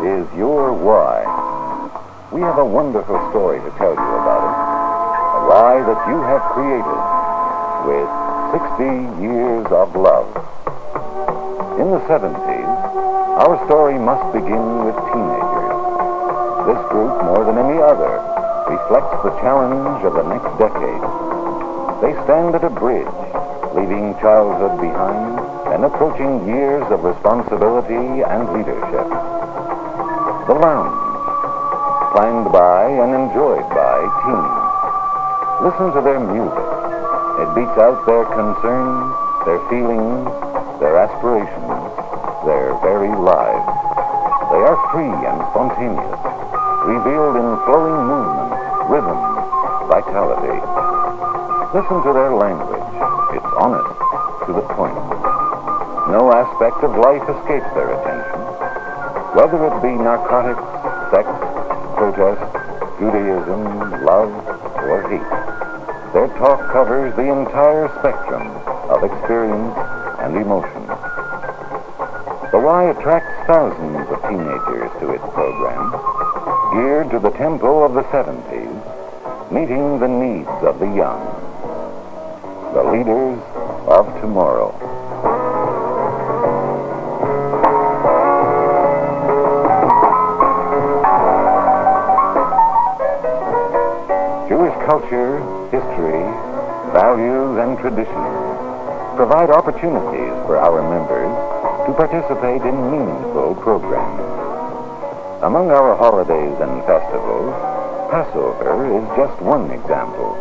is your why. We have a wonderful story to tell you about it. A why that you have created with 60 years of love. In the 70s, our story must begin with teenagers. This group, more than any other, reflects the challenge of the next decade. They stand at a bridge, leaving childhood behind and approaching years of responsibility and leadership. The lounge, planned by and enjoyed by teens. Listen to their music. It beats out their concerns, their feelings, their aspirations, their very lives. They are free and spontaneous, revealed in flowing movement, rhythm, vitality. Listen to their language. It's honest, to the point. No aspect of life escapes their attention. Whether it be narcotics, sex, protest, Judaism, love, or hate, their talk covers the entire spectrum of experience and emotion. The Y attracts thousands of teenagers to its program, geared to the tempo of the 70s, meeting the needs of the young, the leaders of tomorrow. Jewish culture, history, values, and traditions provide opportunities for our members to participate in meaningful programs. Among our holidays and festivals, Passover is just one example.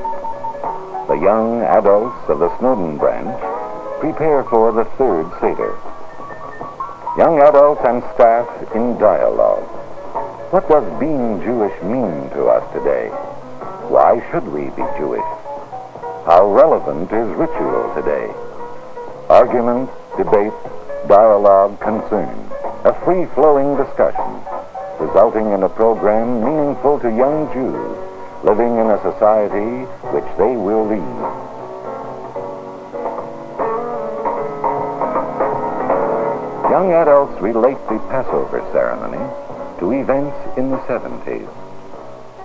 The young adults of the Snowden branch prepare for the third Seder. Young adults and staff in dialogue. What does being Jewish mean to us today? Why should we be Jewish? How relevant is ritual today? Argument, debate, dialogue, concern. A free-flowing discussion, resulting in a program meaningful to young Jews living in a society which they will lead. Young adults relate the Passover ceremony to events in the 70s.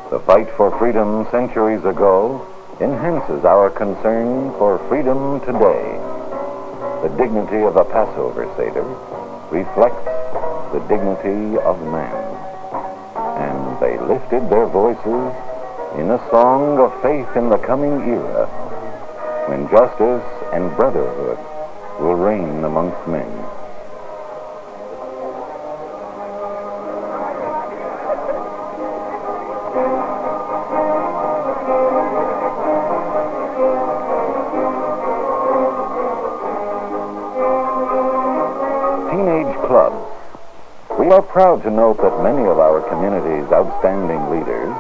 The fight for freedom centuries ago enhances our concern for freedom today. The dignity of a Passover Seder reflects the dignity of man. And they lifted their voices in a song of faith in the coming era, when justice and brotherhood will reign amongst men. Teenage clubs. We are proud to note that many of our community's outstanding leaders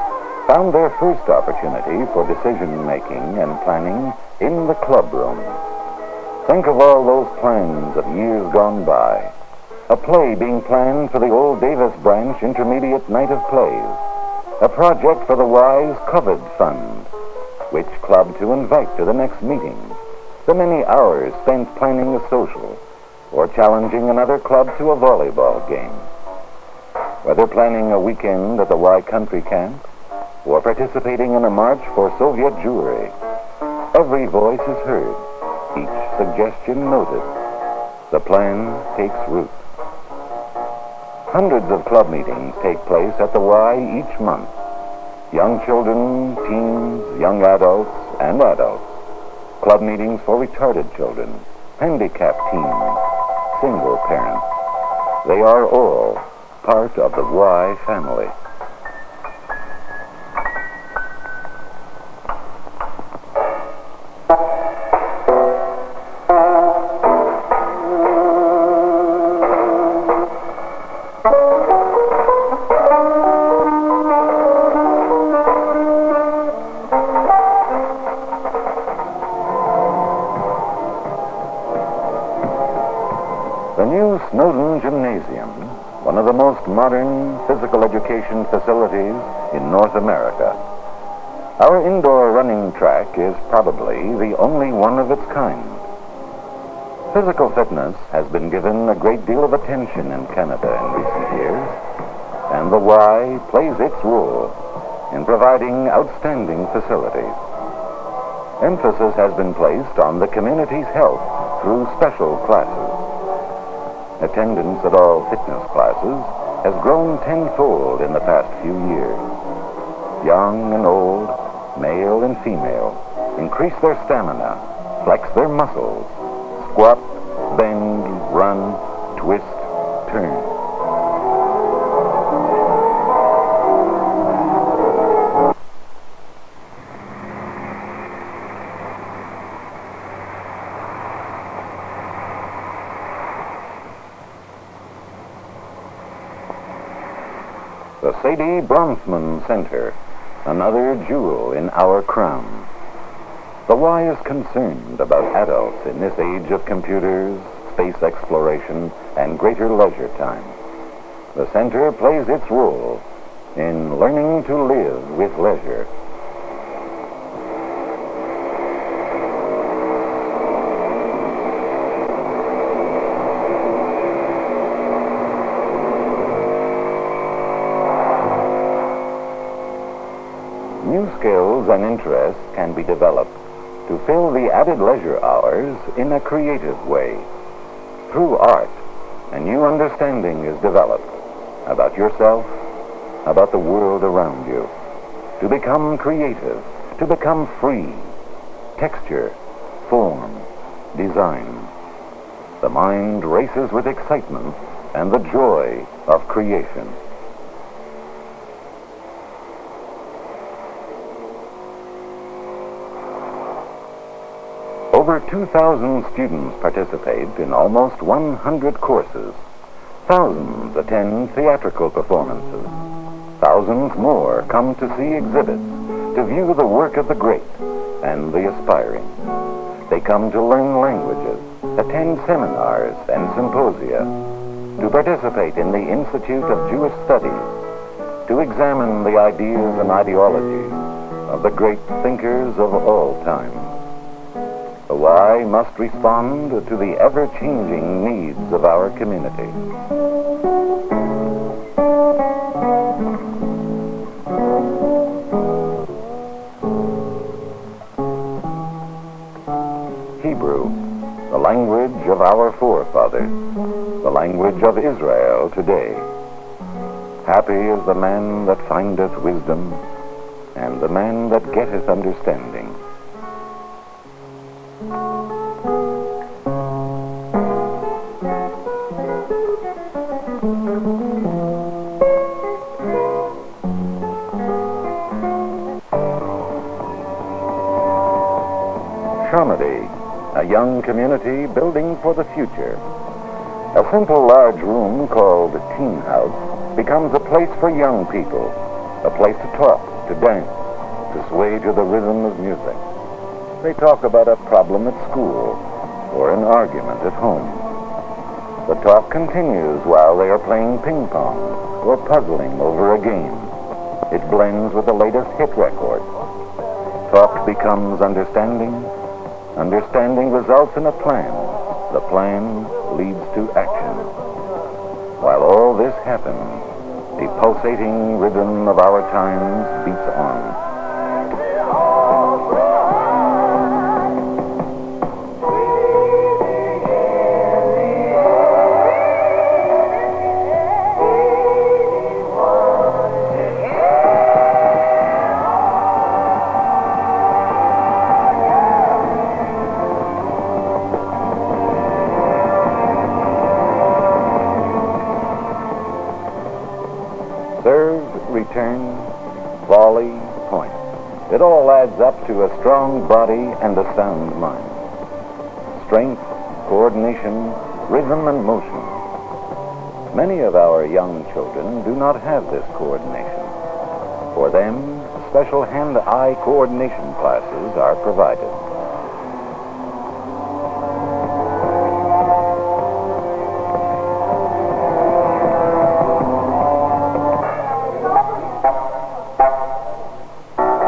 found their first opportunity for decision-making and planning in the club room. Think of all those plans of years gone by. A play being planned for the Old Davis Branch Intermediate Night of Plays. A project for the Y's Covered Fund. Which club to invite to the next meeting. The many hours spent planning a social, or challenging another club to a volleyball game. Whether planning a weekend at the Y Country Camp, or participating in a march for Soviet Jewry, every voice is heard, each suggestion noted. The plan takes root. Hundreds of club meetings take place at the Y each month. Young children, teens, young adults, and adults. Club meetings for retarded children, handicapped teens, single parents. They are all part of the Y family. The new Snowden Gymnasium, one of the most modern physical education facilities in North America. Our indoor running track is probably the only one of its kind. Physical fitness has been given a great deal of attention in Canada in recent years. and the Y plays its role in providing outstanding facilities. Emphasis has been placed on the community's health through special classes. Attendance at all fitness classes has grown tenfold in the past few years. Young and old, male and female, increase their stamina, flex their muscles, squat, bend, run, twist, turn. The Sadie Bronfman Center, another jewel in our crown. The Y is concerned about adults in this age of computers, space exploration, and greater leisure time. The center plays its role in learning to live with leisure. New skills and interests can be developed to fill the added leisure hours in a creative way. Through art, a new understanding is developed about yourself, about the world around you. To become creative, to become free. Texture, form, design. The mind races with excitement and the joy of creation. Over 2,000 students participate in almost 100 courses. Thousands attend theatrical performances. Thousands more come to see exhibits, to view the work of the great and the aspiring. They come to learn languages, attend seminars and symposia, to participate in the Institute of Jewish Studies, to examine the ideas and ideologies of the great thinkers of all time. The Y must respond to the ever-changing needs of our community. Hebrew, the language of our forefathers, the language of Israel today. Happy is the man that findeth wisdom, and the man that getteth understanding. Comedy, a young community building for the future. A simple large room called Teen House becomes a place for young people, a place to talk, to dance, to sway to the rhythm of music. They talk about a problem at school or an argument at home. The talk continues while they are playing ping pong or puzzling over a game. It blends with the latest hit record. Talk becomes understanding. Understanding results in a plan. The plan leads to action. While all this happens, the pulsating rhythm of our times beats on. Serve, return, volley, point. It all adds up to a strong body and a sound mind. Strength, coordination, rhythm, and motion. Many of our young children do not have this coordination. For them, special hand-eye coordination classes are provided.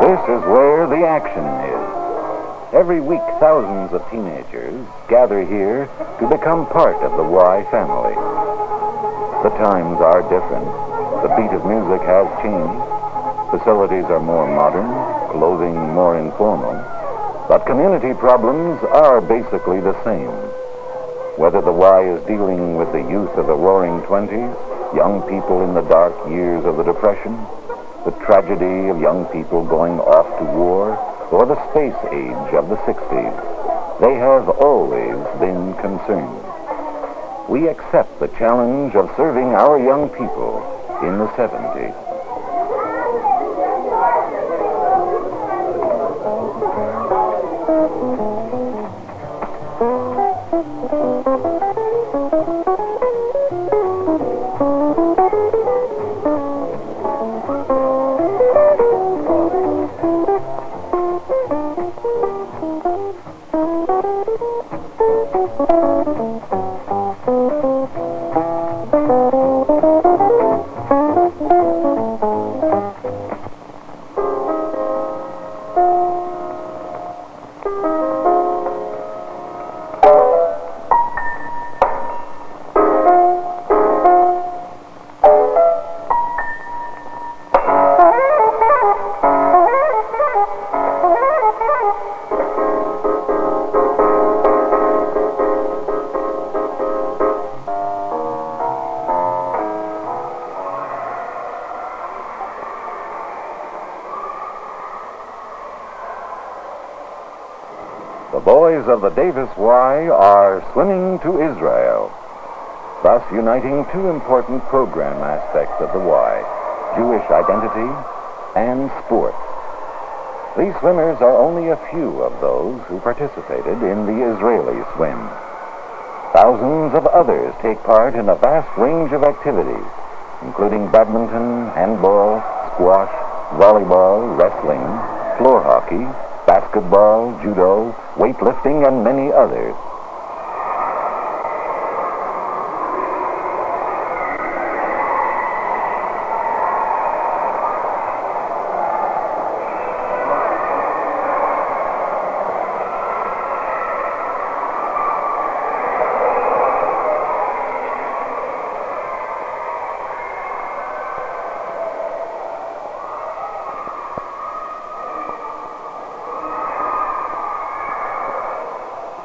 This is where the action is. Every week, thousands of teenagers gather here to become part of the Y family. The times are different. The beat of music has changed. Facilities are more modern, clothing more informal, but community problems are basically the same. Whether the Y is dealing with the youth of the Roaring Twenties, young people in the dark years of the Depression, the tragedy of young people going off to war, or the space age of the 60s, they have always been concerned. We accept the challenge of serving our young people in the 70s. The boys of the Davis Y are swimming to Israel, thus uniting two important program aspects of the Y, Jewish identity and sport. These swimmers are only a few of those who participated in the Israeli swim. Thousands of others take part in a vast range of activities, including badminton, handball, squash, volleyball, wrestling, floor hockey, basketball, judo, weightlifting, and many others.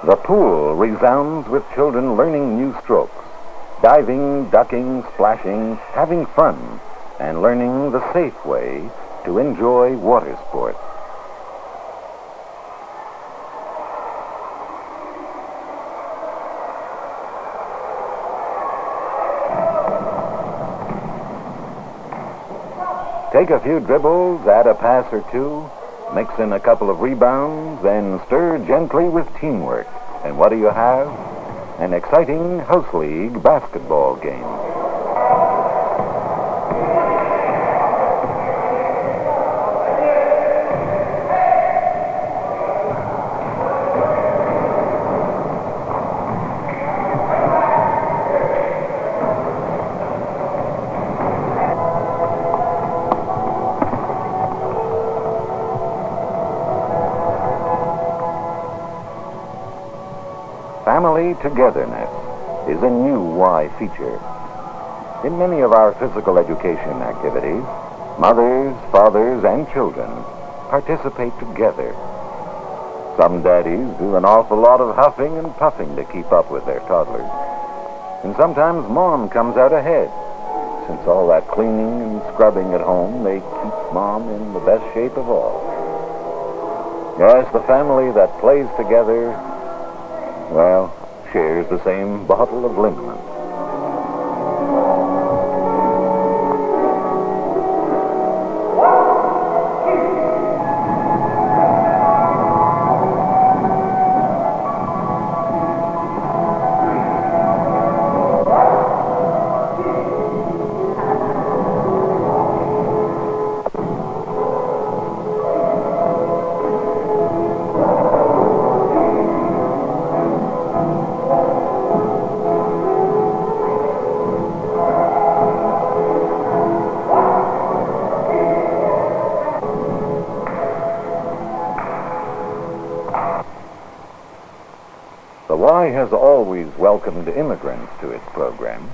The pool resounds with children learning new strokes, diving, ducking, splashing, having fun, and learning the safe way to enjoy water sports. Take a few dribbles, add a pass or two, mix in a couple of rebounds, then stir gently with teamwork. And what do you have? An exciting house league basketball game. Family togetherness is a new Y feature. In many of our physical education activities, mothers, fathers, and children participate together. Some daddies do an awful lot of huffing and puffing to keep up with their toddlers. And sometimes mom comes out ahead. Since all that cleaning and scrubbing at home, they keep mom in the best shape of all. Yes, the family that plays together, well, shares the same bottle of liniment. The Y has always welcomed immigrants to its program,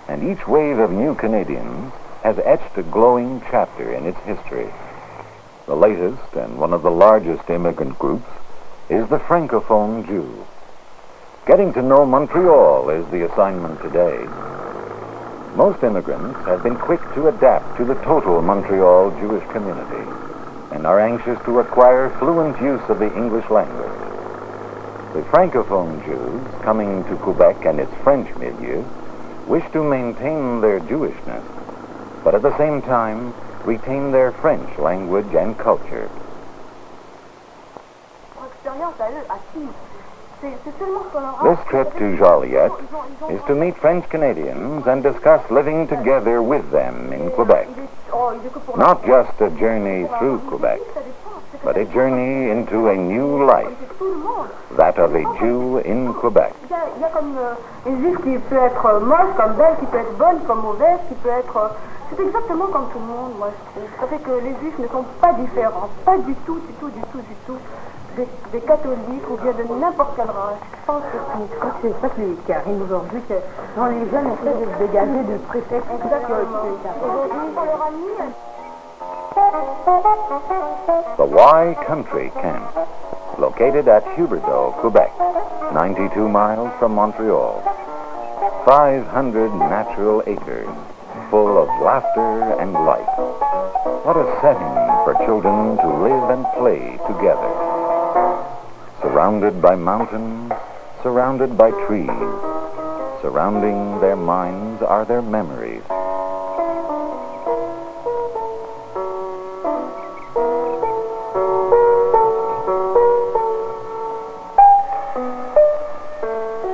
and each wave of new Canadians has etched a glowing chapter in its history. The latest and one of the largest immigrant groups is the Francophone Jew. Getting to know Montreal is the assignment today. Most immigrants have been quick to adapt to the total Montreal Jewish community and are anxious to acquire fluent use of the English language. The Francophone Jews coming to Quebec and its French milieu wish to maintain their Jewishness, but at the same time retain their French language and culture. This trip to Joliet is to meet French Canadians and discuss living together with them in Quebec. Not just a journey through Quebec, but a journey into a new life, that of a Jew in Quebec. Il y a comme une juive qui peut être moche, comme belle, qui peut être bonne, comme mauvaise, qui peut être... C'est exactement comme tout le monde, moi je trouve. Ça fait que les juifs ne sont pas différents, pas du tout, des catholiques ou bien de n'importe quelle race. Je pense que je crois que c'est ça qui arrive aujourd'hui, que dans les jeunes essaient de se dégager de prétextes. The Y Country Camp, located at Huberdeau, Quebec, 92 miles from Montreal. 500 natural acres, full of laughter and light. What a setting for children to live and play together. Surrounded by mountains, surrounded by trees, surrounding their minds are their memories.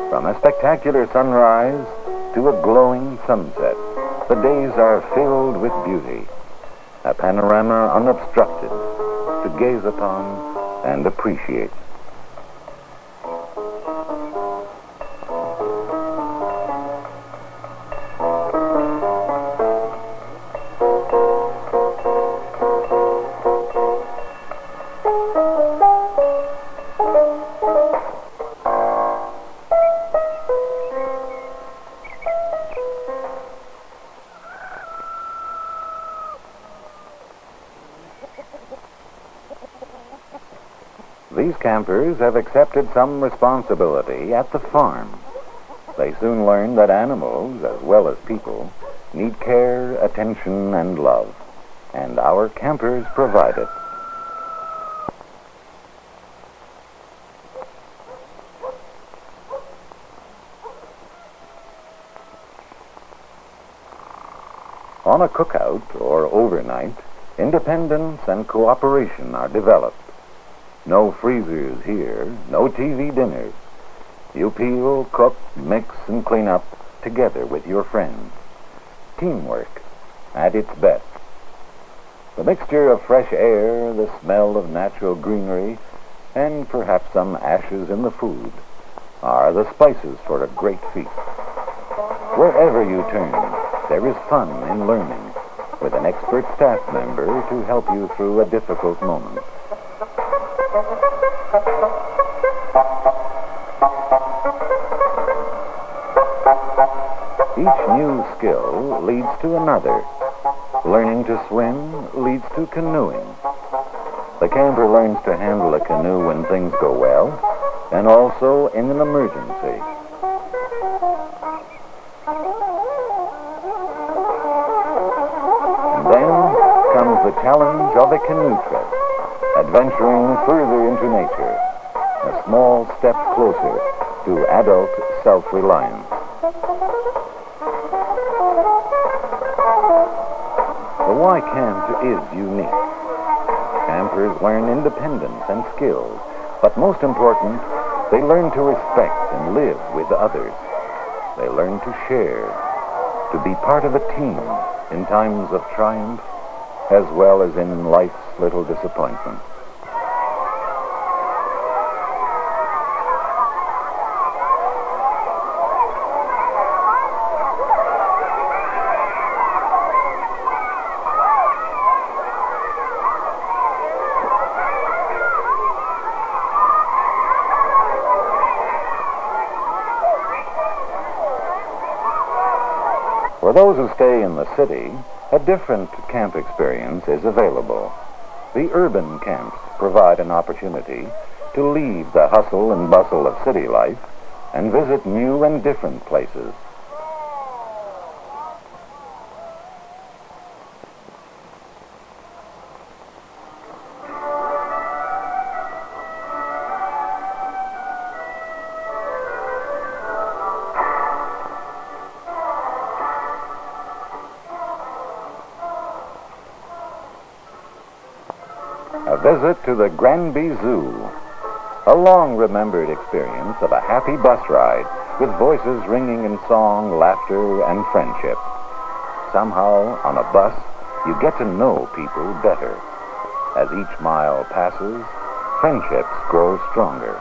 From a spectacular sunrise to a glowing sunset, the days are filled with beauty, a panorama unobstructed to gaze upon and appreciate. These campers have accepted some responsibility at the farm. They soon learn that animals, as well as people, need care, attention, and love, and our campers provide it. On a cookout or overnight, independence and cooperation are developed. No freezers here, no TV dinners. You peel, cook, mix, and clean up together with your friends. Teamwork at its best. The mixture of fresh air, the smell of natural greenery, and perhaps some ashes in the food are the spices for a great feast. Wherever you turn, there is fun in learning, with an expert staff member to help you through a difficult moment. Each new skill leads to another. Learning to swim leads to canoeing. The camper learns to handle a canoe when things go well, and also in an emergency. And then comes the challenge of a canoe trip, adventuring further into nature, a small step closer to adult self-reliance. The Y Camp is unique. Campers learn independence and skills, but most important, they learn to respect and live with others. They learn to share, to be part of a team in times of triumph, as well as in life's little disappointments. For those who stay in the city, A different camp experience is available. The urban camps provide an opportunity to leave the hustle and bustle of city life and visit new and different places. A visit to the Granby Zoo, a long-remembered experience of a happy bus ride with voices ringing in song, laughter, and friendship. Somehow, on a bus, you get to know people better. As each mile passes, friendships grow stronger.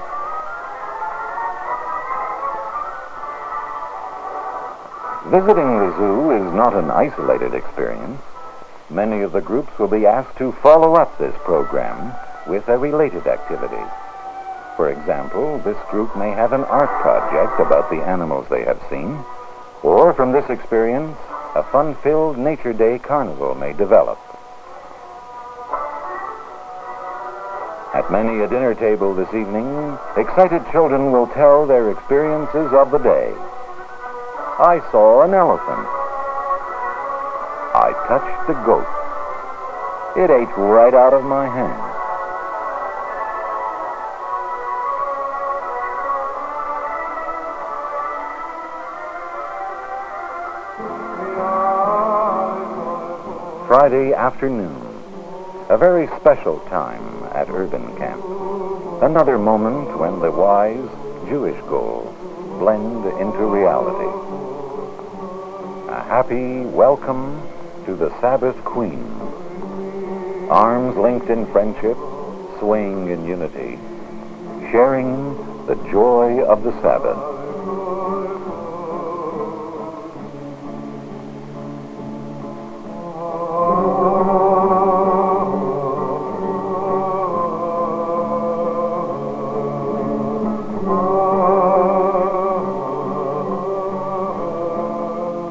Visiting the zoo is not an isolated experience. Many of the groups will be asked to follow up this program with a related activity. For example, this group may have an art project about the animals they have seen, or from this experience, a fun-filled Nature Day carnival may develop. At many a dinner table this evening, excited children will tell their experiences of the day. I saw an elephant. I touched the goat. It ate right out of my hand. Friday afternoon, a very special time at Urban Camp. Another moment when the wise Jewish goals blend into reality. A happy welcome to the Sabbath Queen. Arms linked in friendship, swaying in unity, sharing the joy of the Sabbath.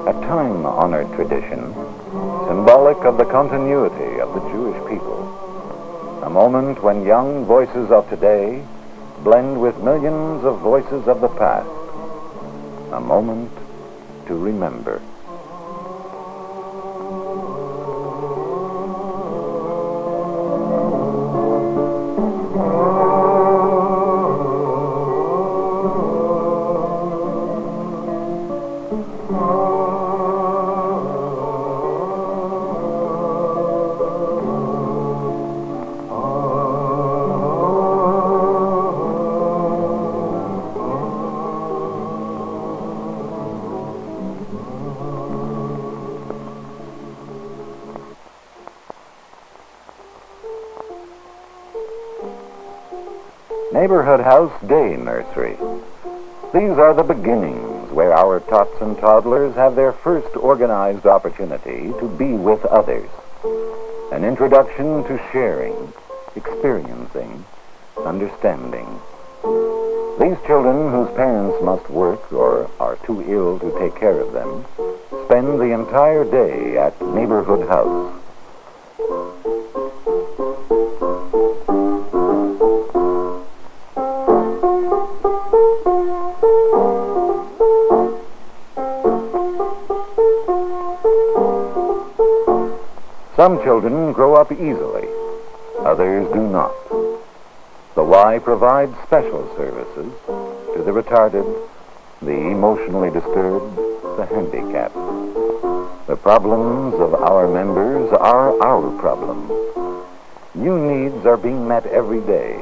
A time-honored tradition, symbolic of the continuity of the Jewish people. A moment when young voices of today blend with millions of voices of the past. A moment to remember. Neighborhood House Day Nursery. These are the beginnings where our tots and toddlers have their first organized opportunity to be with others. An introduction to sharing, experiencing, understanding. These children whose parents must work or are too ill to take care of them spend the entire day at Neighborhood House. Some children grow up easily, others do not. The Y provides special services to the retarded, the emotionally disturbed, the handicapped. The problems of our members are our problems. New needs are being met every day.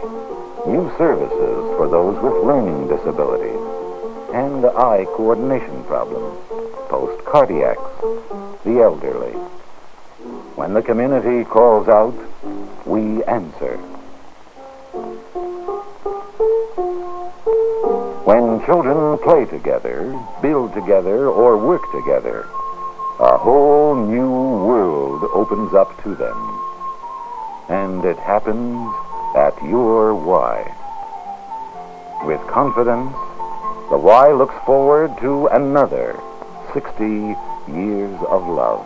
New services for those with learning disabilities and eye coordination problems, post-cardiacs, the elderly. When the community calls out, we answer. When children play together, build together, or work together, a whole new world opens up to them. And it happens at your Y. With confidence, the Y looks forward to another 60 years of love.